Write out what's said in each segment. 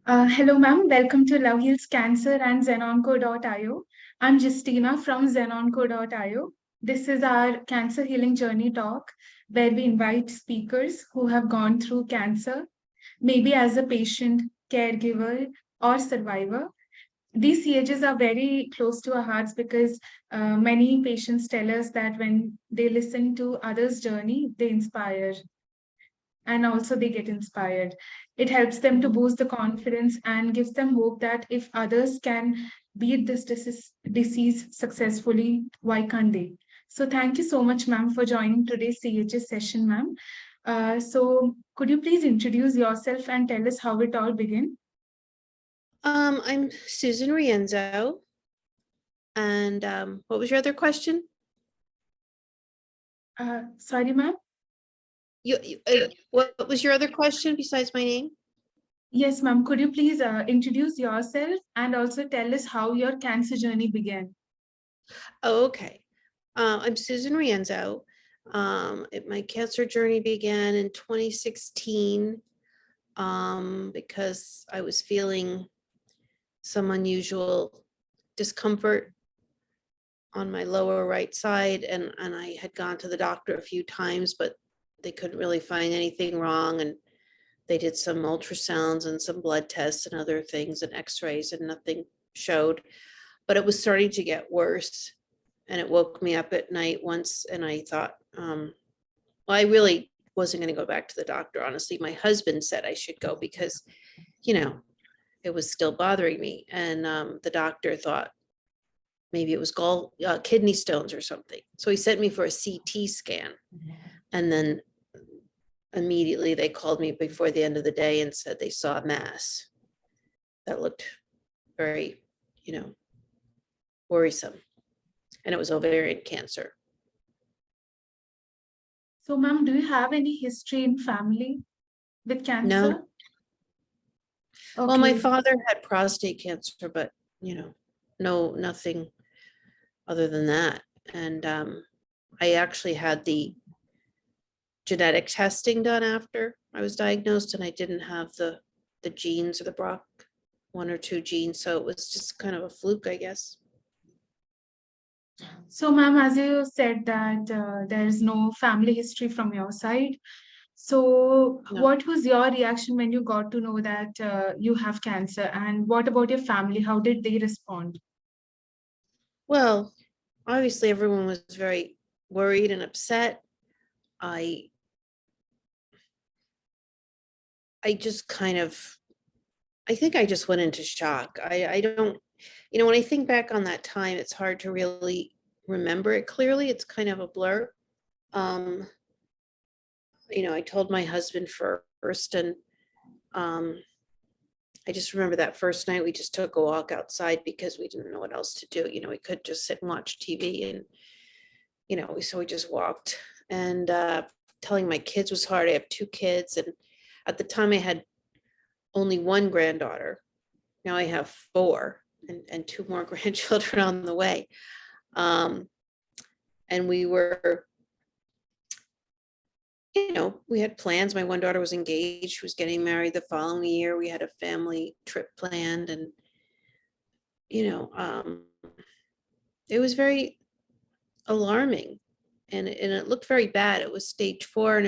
Hello, ma'am. Welcome to Love Heals Cancer and ZenOnco.io. I'm Justina from ZenOnco.io. This is our cancer healing journey talk where we invite speakers who have gone through cancer, maybe as a patient, caregiver, or survivor. These CHs are very close to our hearts because many patients tell us that when they listen to others' journey, they inspire and also they get inspired. It helps them to Mhm. boost the confidence and gives them hope that if others can beat this disease successfully, why can't they? So thank you so much, ma'am, for joining today's CHS session, ma'am. So could you please introduce yourself and tell us how it all began? I'm Susan Rienzo, and what was your other question? Sorry, ma'am. What was your other question besides my name? Yes, ma'am. Could you please introduce yourself and also tell us how your cancer journey began? Oh, okay. I'm Susan Rienzo. My cancer journey began in 2016 because I was feeling some unusual discomfort on my lower right side, and I had gone to the doctor a few times, but they couldn't really find anything wrong, and they did some ultrasounds and some blood tests and other things and x-rays, and nothing showed, but it was starting to get worse. And it woke me up at night once, and I thought, well, I really wasn't going to go back to the doctor. Honestly, my husband said I should go because, you know, it was still bothering me. And the doctor thought maybe it was kidney stones or something. So he sent me for a CT scan. And then immediately they called me before the end of the day and said they saw a mass that looked very, you know, worrisome. And it was ovarian cancer. So, ma'am, do you have any history in family with No, cancer? well, my Okay. father had prostate cancer, but, no, nothing other than that. And I actually had the genetic testing done after I was diagnosed, and I didn't have the genes or the BRCA one or two genes, so it was just kind of a fluke, I guess. So, ma'am, as you said that there is no family history from your side. So, No, what was your reaction when you got to know that you have cancer? And what about your family? How did they respond? well, obviously everyone was very worried and upset. I I just kind of I think I just went into shock. I don't, when I think back on that time, it's hard to really remember it clearly. It's kind of a blur. Um, I told my husband first, and um, I just remember that first night we just took a walk outside because we didn't know what else to do. We could just sit and watch TV, and so we just walked. And telling my kids was hard. I have two kids, and at the time I had only one granddaughter. Now I have four, and two more grandchildren on the way. Um, and we had plans. My one daughter was engaged. She was getting married the following year. We had a family trip planned, and, you know, um, it was very alarming, and it looked very bad. It was stage 4, and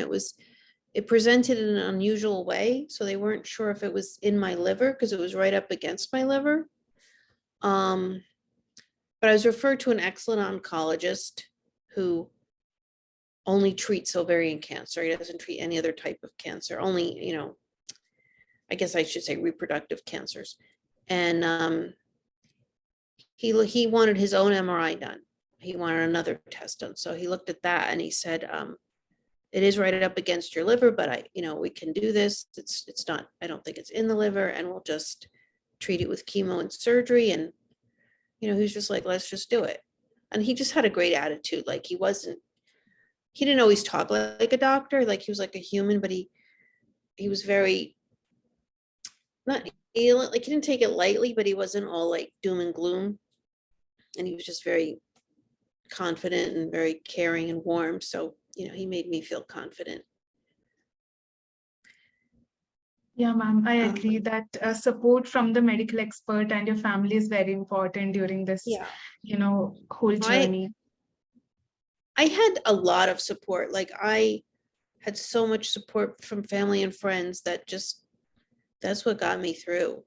it presented in an unusual way. So they weren't sure if it was in my liver because it was right up against my liver. Um, but I was referred to an excellent oncologist who only treats ovarian cancer. He doesn't treat any other type of cancer, only, I guess I should say reproductive cancers. And he wanted his own MRI done. He wanted another test done. So he looked at that and he said, it is right up against your liver, but we can do this. It's not, I don't think it's in the liver, and we'll just treat it with chemo and surgery. And, he's just like, let's just do it. And he just had a great attitude. Like he didn't always talk like a doctor. Like he was like a human, but he was very, not, like he didn't take it lightly, but he wasn't all like doom and gloom. And he was just very confident and very caring and warm. So, he made me feel confident. Yeah, ma'am, I Um, agree that support from the medical expert and your family is very important during this, yeah, whole I journey. I had a lot of support. Like I had so much support from family and friends that just that's what got me through.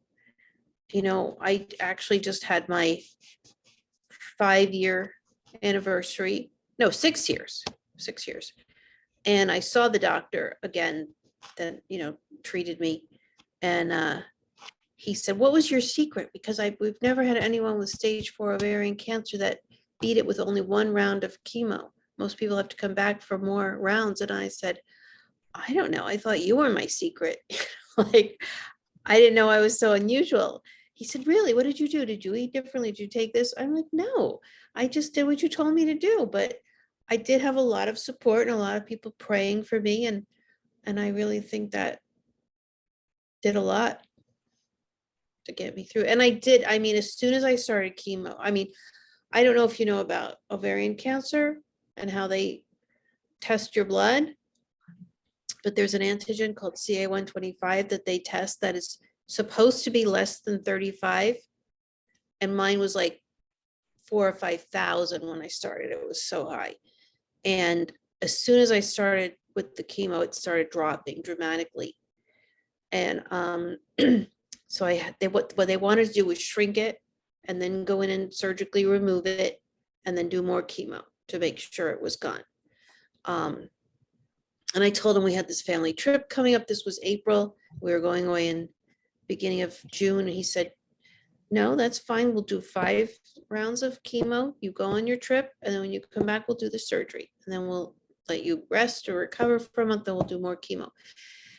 I actually just had my 5-year anniversary. No, 6 years. 6 years. And I saw the doctor again that, treated me. And he said, "What was your secret?" Because we've never had anyone with stage 4 ovarian cancer that beat it with only one round of chemo. Most people have to come back for more rounds. And I said, "I don't know. I thought you were my secret." Like, I didn't know I was so unusual. He said, "Really? What did you do? Did you eat differently? Did you take this?" I'm like, "No, I just did what you told me to do." But I did have a lot of support and a lot of people praying for me. And I really think that did a lot to get me through. And I mean, as soon as I started chemo, I mean, I don't know if you know about ovarian cancer and how they test your blood, but there's an antigen called CA-125 that they test that is supposed to be less than 35. And mine was like 4 or 5,000 when I started. It was so high. And as soon as I started with the chemo, it started dropping dramatically. And so what they wanted to do was shrink it and then go in and surgically remove it and then do more chemo to make sure it was gone. And I told him we had this family trip coming up. This was April. We were going away in beginning of June. And he said, "No, that's fine. We'll do 5 rounds of chemo. You go on your trip, and then when you come back, we'll do the surgery. And then we'll let you rest or recover for a month, then we'll do more chemo."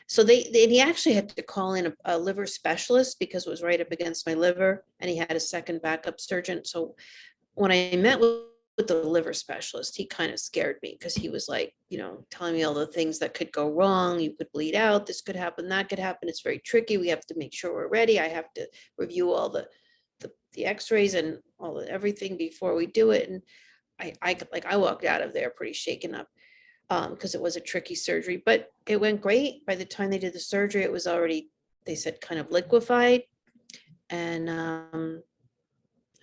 So he actually had to call in a liver specialist because it was right up against my liver, and he had a second backup surgeon. So when I met with the liver specialist, he kind of scared me because he was like, telling me all the things that could go wrong. You could bleed out. This could happen. That could happen. It's very tricky. We have to make sure we're ready. I have to review all the x-rays and everything before we do it. And I walked out of there pretty shaken up because it was a tricky surgery, but it went great. By the time they did the surgery, it was already, they said, kind of liquefied. And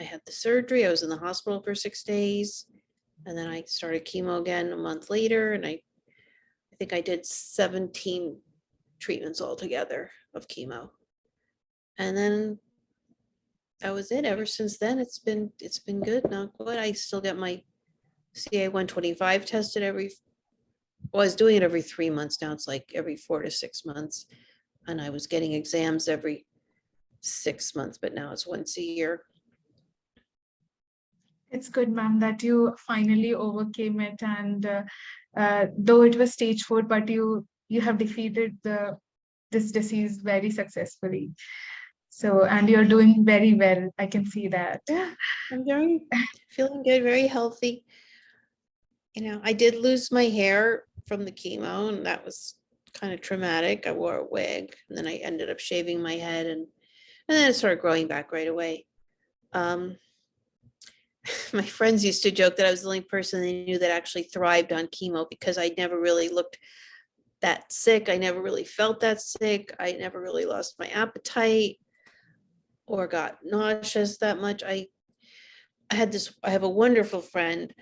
I had the surgery. I was in the hospital for 6 days. And then I started chemo again a month later. And I think I did 17 treatments altogether of chemo. And then that was it. Ever since then, it's been good. Not good. I still get my CA-125 tested I was doing it every 3 months. Now it's like every 4 to 6 months. And I was getting exams every 6 months, but now it's once a year. It's good, ma'am, that you finally overcame it, and though it was stage 4, but you have defeated this disease very successfully. So, and you're doing very well. I can see that. Yeah, I'm feeling good, very healthy. I did lose my hair from the chemo, and that was kind of traumatic. I wore a wig, and then I ended up shaving my head, and then it started growing back right away. My friends used to joke that I was the only person they knew that actually thrived on chemo because I never really looked that sick. I never really felt that sick. I never really lost my appetite or got nauseous that much. I have a wonderful friend.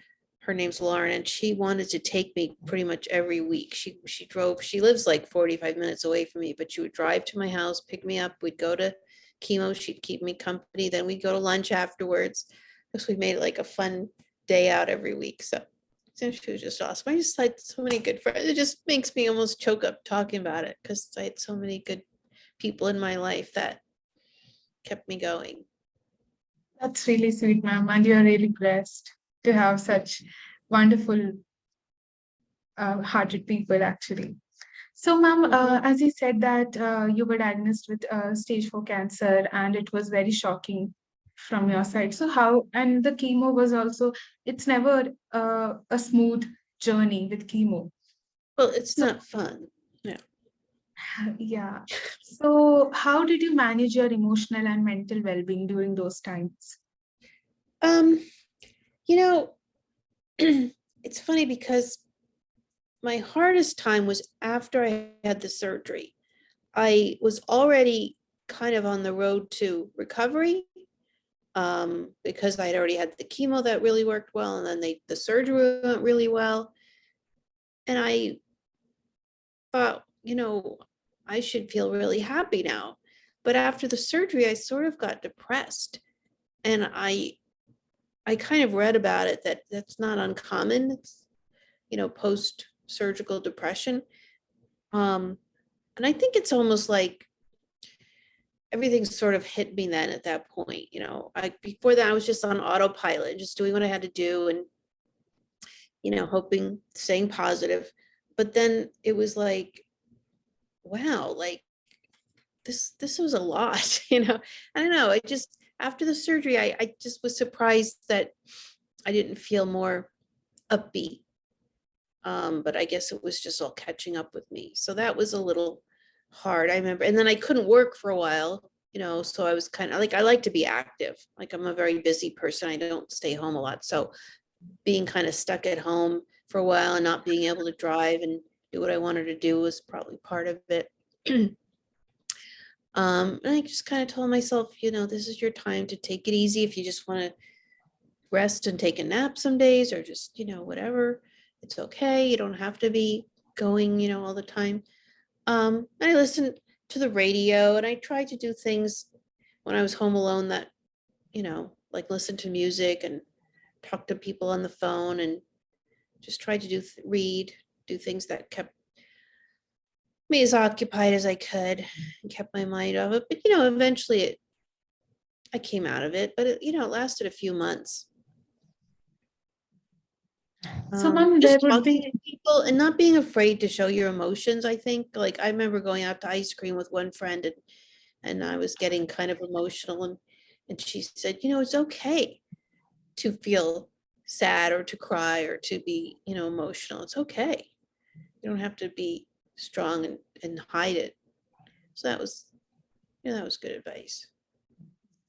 Her name's Lauren, and she wanted to take me pretty much every week. She lives like 45 minutes away from me, but she would drive to my house, pick me up. We'd go to chemo. She'd keep me company. Then we'd go to lunch afterwards. Because we made it like a fun day out every week. So she was just awesome. I just had so many good friends. It just makes me almost choke up talking about it because I had so many good people in my life that kept me going. That's really sweet, ma'am, and you're really blessed to have such wonderful, hearted people, actually. So, ma'am, as you said that you were diagnosed with stage 4 cancer, and it was very shocking from your side. So, how, and the chemo was also, it's never a smooth journey with chemo. Well, it's So, not fun. Yeah. yeah. So, how did you manage your emotional and mental well-being during those times? Um, you know, it's funny because my hardest time was after I had the surgery. I was already kind of on the road to recovery, because I'd already had the chemo that really worked well, and then the surgery went really well. And I thought, I should feel really happy now. But after the surgery, I sort of got depressed. And I kind of read about it that that's not uncommon. It's, post-surgical depression. And I think it's almost like everything sort of hit me then at that point. Before that I was just on autopilot, just doing what I had to do, and hoping, staying positive. But then it was like, wow, like this was a lot. I don't know, I just, after the surgery, I just was surprised that I didn't feel more upbeat. But I guess it was just all catching up with me, so that was a little hard, I remember. And then I couldn't work for a while, so I was kind of like, I like to be active, like I'm a very busy person, I don't stay home a lot, so being kind of stuck at home for a while and not being able to drive and do what I wanted to do was probably part of it. And I just kind of told myself, this is your time to take it easy. If you just want to rest and take a nap some days, or just, whatever, it's okay. You don't have to be going, all the time. I listened to the radio, and I tried to do things when I was home alone that, like listen to music and talk to people on the phone, and just tried to read, do things that kept me as occupied as I could and kept my mind off it. But, eventually I came out of it, but it lasted a few months. So, ma'am, there Just would talking be, to people and not being afraid to show your emotions, I think. Like, I remember going out to ice cream with one friend, and I was getting kind of emotional, and she said, it's okay to feel sad or to cry or to be, emotional. It's okay. You don't have to be strong and hide it. So that was good advice.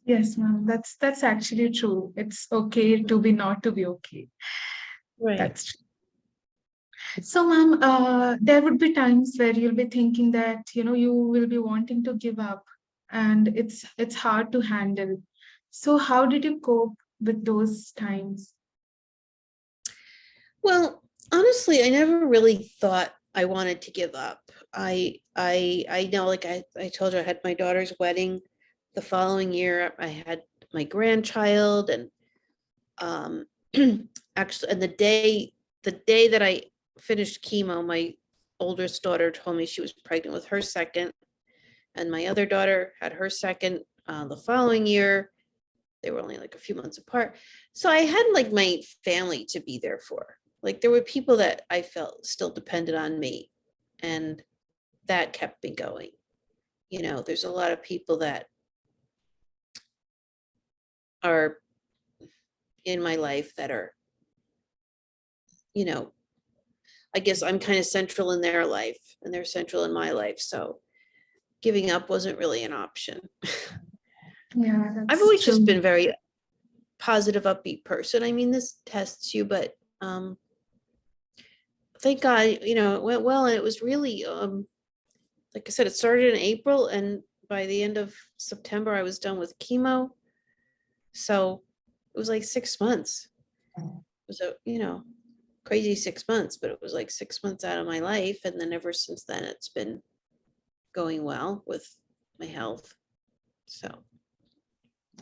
yes, ma'am, that's actually true. It's okay to be not to be okay. Right. That's true. So, ma'am, there would be times where you'll be thinking that, you will be wanting to give up, and it's hard to handle. So how did you cope with those times? Well, honestly, I never really thought I wanted to give up. I know, like I told you, I had my daughter's wedding the following year. I had my grandchild, and um actually, and the day that I finished chemo, my oldest daughter told me she was pregnant with her second, and my other daughter had her second the following year. They were only like a few months apart. So I had like my family to be there for. Like, there were people that I felt still depended on me, and that kept me going. There's a lot of people that are in my life that are, you know, I guess I'm kind of central in their life, and they're central in my life. So giving up wasn't really an option. Yeah, I've that's always just true. been very positive, upbeat person. I mean, this tests you, but thank God, it went well. And it was really, like I said, it started in April, and by the end of September, I was done with chemo. So it was like 6 months. It was a, crazy 6 months, but it was like 6 months out of my life. And then ever since then, it's been going well with my health. So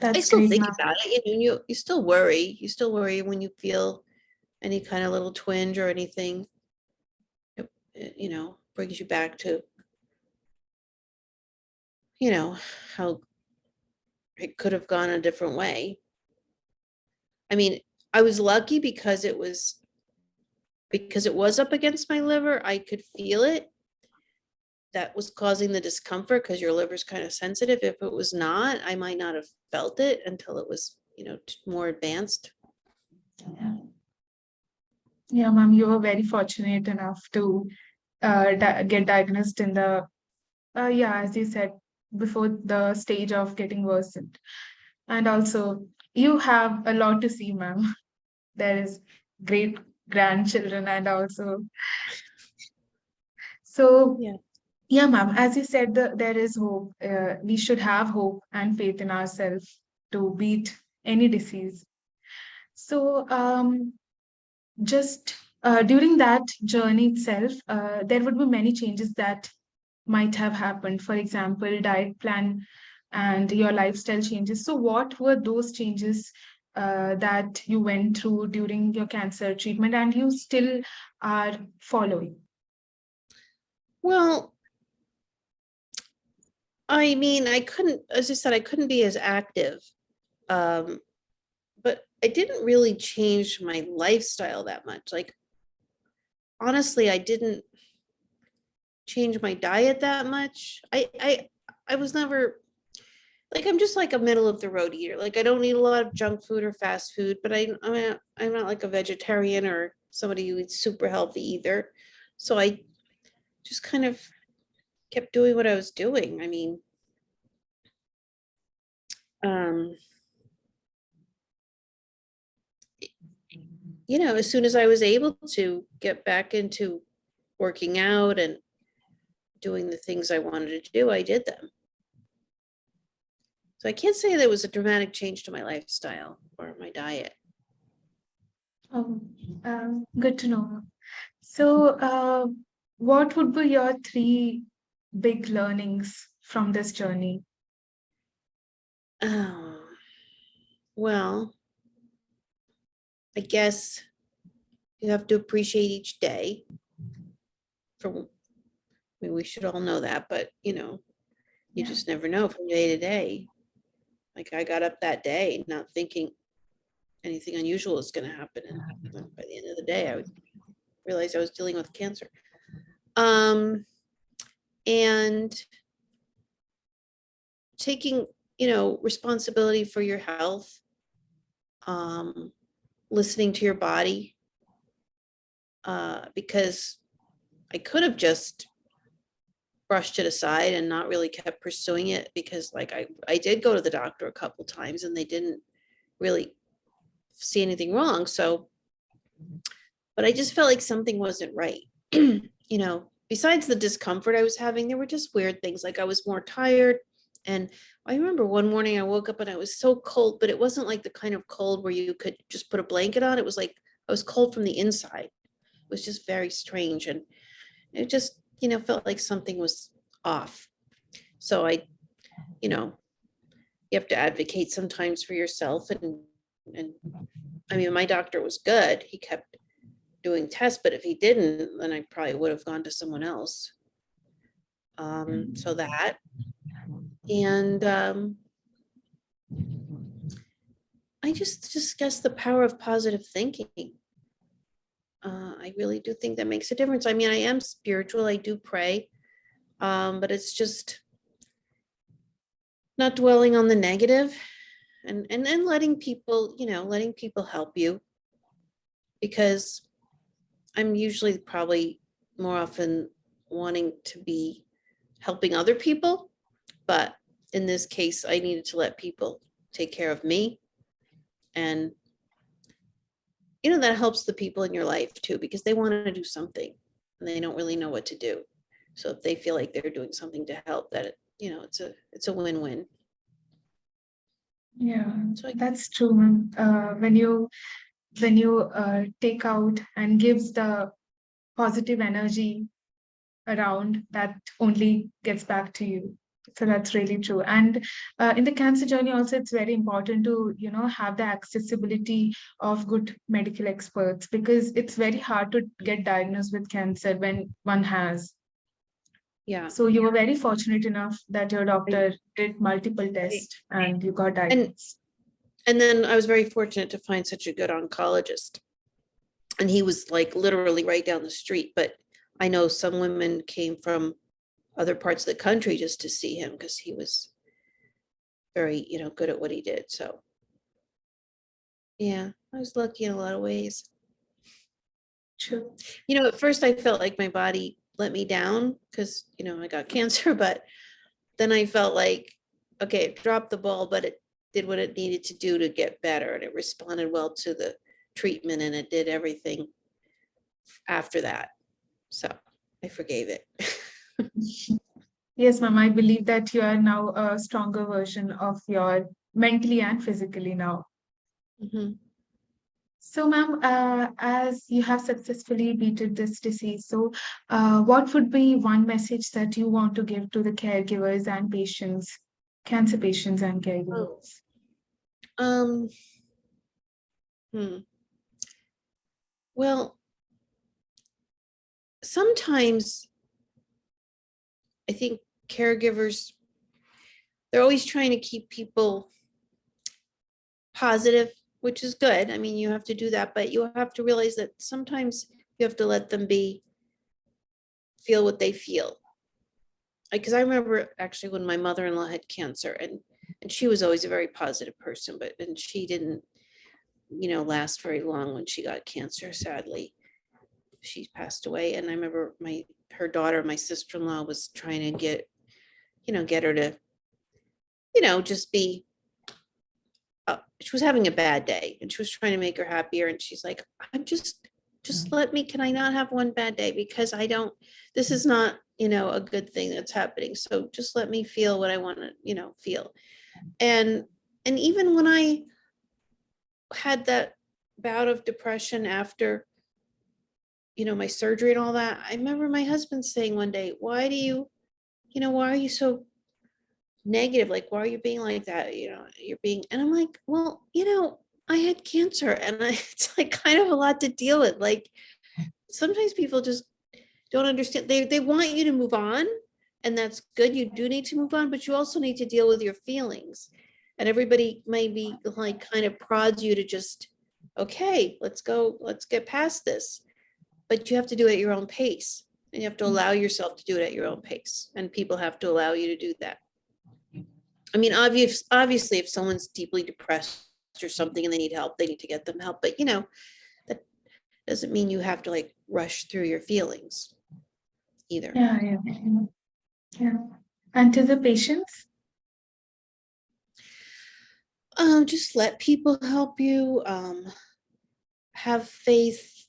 I That's still great, think ma'am. about it. You still worry. You still worry when you feel any kind of little twinge or anything. It brings you back to, how it could have gone a different way. I mean, I was lucky because it was up against my liver. I could feel it. That was causing the discomfort, because your liver's kind of sensitive. If it was not, I might not have felt it until it was, more advanced. Yeah, ma'am, you were very fortunate enough to get diagnosed in the, yeah, as you said, before the stage of getting worsened. And also, you have a lot to see, ma'am. There is great grandchildren, and also, so Yeah. Yeah, ma'am. As you said, there is hope. We should have hope and faith in ourselves to beat any disease. So, just during that journey itself, there would be many changes that might have happened. For example, diet plan and your lifestyle changes. So, what were those changes that you went through during your cancer treatment and you still are following? Well, I mean, I couldn't, as I said, I couldn't be as active. Um, but I didn't really change my lifestyle that much. Like, honestly, I didn't change my diet that much. I was never like, I'm just like a middle of the road eater. Like, I don't eat a lot of junk food or fast food, but I'm not like a vegetarian or somebody who eats super healthy either. So I just kind of kept doing what I was doing. I mean, um, as soon as I was able to get back into working out and doing the things I wanted to do, I did them. So I can't say there was a dramatic change to my lifestyle or my diet. Oh, good to know. So, what would be your three big learnings from this journey? Oh, well, I guess you have to appreciate each day. I mean, we should all know that, but you Yeah. just never know from day to day. Like, I got up that day not thinking anything unusual is going to happen, and by the end of the day, I realized I was dealing with cancer. And taking, responsibility for your health, listening to your body, because I could have just brushed it aside and not really kept pursuing it, because like I did go to the doctor a couple times and they didn't really see anything wrong. So, but I just felt like something wasn't right. Besides the discomfort I was having, there were just weird things. Like, I was more tired. And I remember one morning I woke up and I was so cold, but it wasn't like the kind of cold where you could just put a blanket on. It was like I was cold from the inside. It was just very strange. And it just, felt like something was off. So you have to advocate sometimes for yourself. And I mean, my doctor was good. He kept doing tests, but if he didn't, then I probably would have gone to someone else. So that, and I just guess the power of positive thinking. I really do think that makes a difference. I mean, I am spiritual. I do pray, but it's just not dwelling on the negative, and then letting people, help you, because I'm usually probably more often wanting to be helping other people, but in this case, I needed to let people take care of me. And that helps the people in your life too, because they want to do something and they don't really know what to do. So if they feel like they're doing something to help, that it's a win-win. Yeah, So that's true, ma'am. When you take out and gives the positive energy around, that only gets back to you. So that's really true. And in the cancer journey, also, it's very important to have the accessibility of good medical experts, because it's very hard to get diagnosed with cancer when one has. yeah, So you were very fortunate enough that your I, doctor did multiple I, tests and you got and diagnosed. and then I was very fortunate to find such a good oncologist, and he was like literally right down the street. But I know some women came from other parts of the country just to see him, because he was very, good at what he did. So yeah, I was lucky in a lot of ways. Sure. At first I felt like my body let me down because, I got cancer, but then I felt like, okay, it dropped the ball, but it did what it needed to do to get better, and it responded well to the treatment, and it did everything after that. So I forgave it. Yes, ma'am, I believe that you are now a stronger version of your mentally and physically now. Mhm. So, ma'am, as you have successfully beaten this disease, so what would be one message that you want to give to the caregivers and patients, cancer patients and Oh, caregivers? um, hmm. Well, sometimes I think caregivers, they're always trying to keep people positive, which is good. I mean, you have to do that, but you have to realize that sometimes you have to let them feel what they feel. Because I remember actually when my mother-in-law had cancer, and she was always a very positive person, but and she didn't, last very long when she got cancer, sadly. She passed away. And I remember her daughter, my sister-in-law, was trying to get her to, just be, she was having a bad day and she was trying to make her happier. And she's like, I'm just let me, can I not have one bad day? Because this is not, a good thing that's happening. So just let me feel what I want to, feel. And, and even when I had that bout of depression after, my surgery and all that, I remember my husband saying one day, why are you so negative? Like, why are you being like that? And I'm like, well, I had cancer and it's like kind of a lot to deal with. Like, sometimes people just don't understand. They want you to move on, and that's good. You do need to move on, but you also need to deal with your feelings. And everybody maybe like kind of prods you to just, okay, let's get past this. But you have to do it at your own pace. And you have to allow yourself to do it at your own pace. And people have to allow you to do that. I mean, obviously, if someone's deeply depressed or something and they need help, they need to get them help. But that doesn't mean you have to like rush through your feelings either. Yeah, yeah, yeah. And to the patients? Just let people help you. Have faith.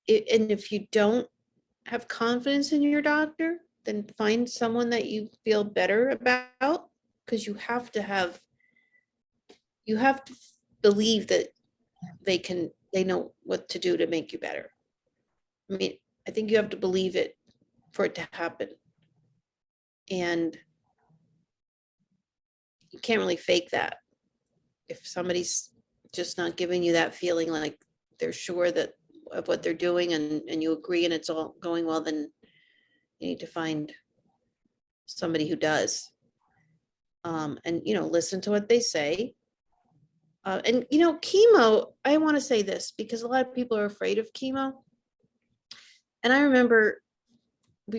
And if you don't have confidence in your doctor, then find someone that you feel better about, because you have to believe that they know what to do to make you better. I mean, I think you have to believe it for it to happen. And you can't really fake that. If somebody's just not giving you that feeling like they're sure that of what they're doing, and you agree and it's all going well, then you need to find somebody who does. And listen to what they say. And chemo, I want to say this because a lot of people are afraid of chemo. And I remember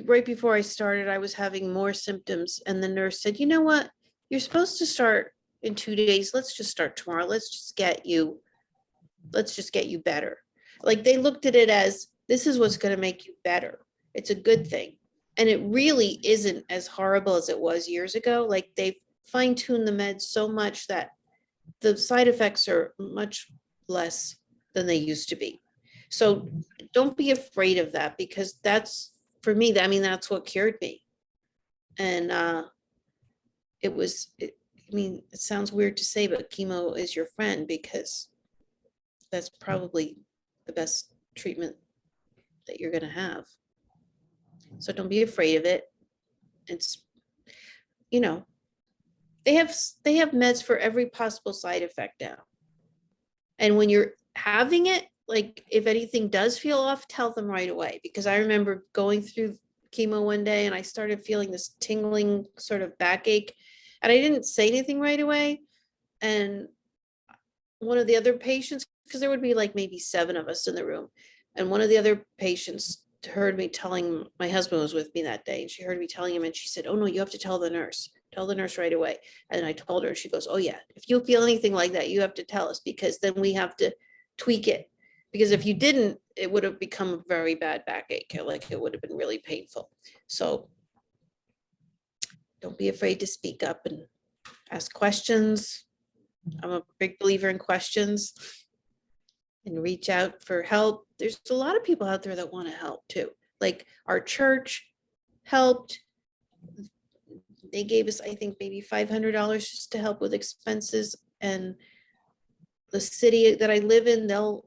right before I started, I was having more symptoms, and the nurse said, "You know what? You're supposed to start in 2 days. Let's just start tomorrow. Let's just get you better." Like, they looked at it as, this is what's going to make you better. It's a good thing. And it really isn't as horrible as it was years ago. Like, they've fine-tuned the meds so much that the side effects are much less than they used to be. So don't be afraid of that, because that's, for me, I mean, that's what cured me. And I mean, it sounds weird to say, but chemo is your friend, because that's probably the best treatment that you're going to have. So don't be afraid of it. It's, you know, they have meds for every possible side effect now. And when you're having it, like, if anything does feel off, tell them right away. Because I remember going through chemo one day and I started feeling this tingling sort of backache, and I didn't say anything right away. And one of the other patients, because there would be like maybe 7 of us in the room, and one of the other patients heard me telling, my husband was with me that day, and she heard me telling him, and she said, "Oh no, you have to tell the nurse right away." And I told her, and she goes, "Oh yeah, if you feel anything like that, you have to tell us, because then we have to tweak it. Because if you didn't, it would have become a very bad backache. Like, it would have been really painful." So don't be afraid to speak up and ask questions. I'm a big believer in questions, and reach out for help. There's a lot of people out there that want to help too. Like, our church helped. They gave us, I think, maybe $500 just to help with expenses. And the city that I live in, they'll,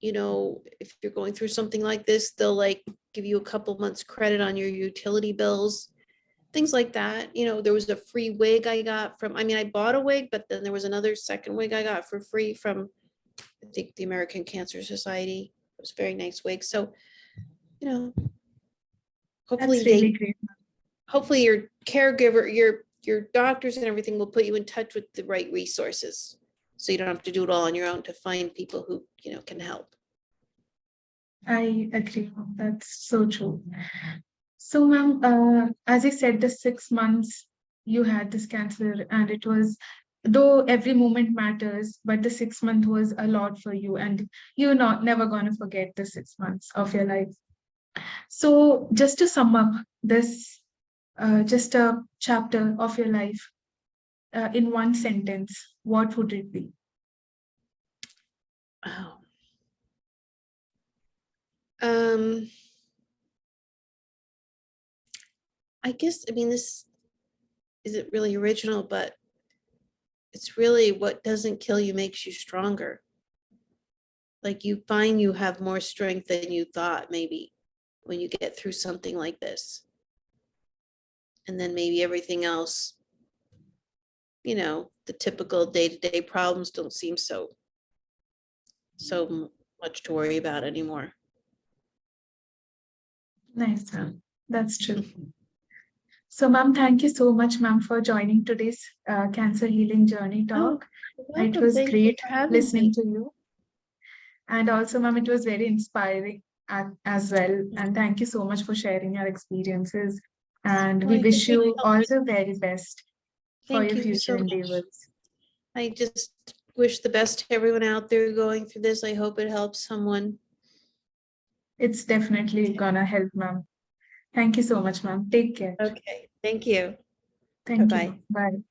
you know, if you're going through something like this, they'll like give you a couple months credit on your utility bills, things like that. You know, there was a free wig I got from, I mean, I bought a wig, but then there was another second wig I got for free from, I think, the American Cancer Society. It was a very nice wig. So, you know, hopefully That's really great. hopefully your caregiver, your doctors and everything will put you in touch with the right resources. So you don't have to do it all on your own to find people who, you know, can help. I agree. That's so true. So, ma'am, as I said, the 6 months you had this cancer, and it was, though every moment matters, but the 6 month was a lot for you, and you're not never gonna forget the 6 months of your life. So, just to sum up this, just a chapter of your life, in one sentence, what would it be? Oh. I guess, I mean, this isn't really original, but it's really what doesn't kill you makes you stronger. Like you find you have more strength than you thought maybe when you get through something like this. And then maybe everything else, you know, the typical day-to-day problems don't seem so much to worry about anymore. Nice, ma'am. That's true. So, ma'am, thank you so much, ma'am, for joining today's cancer healing journey talk. You're It welcome. was Thank you great for having listening me. to you. And also, ma'am, it was very inspiring as well. And thank you so much for sharing your experiences. And Well, we I hope wish it you all helps. the very best for Thank your you future so much. endeavors. I just wish the best to everyone out there going through this. I hope it helps someone. It's definitely gonna help, ma'am. Thank you so much, ma'am. Take care. Okay, thank you. Thank Bye-bye. you. Bye.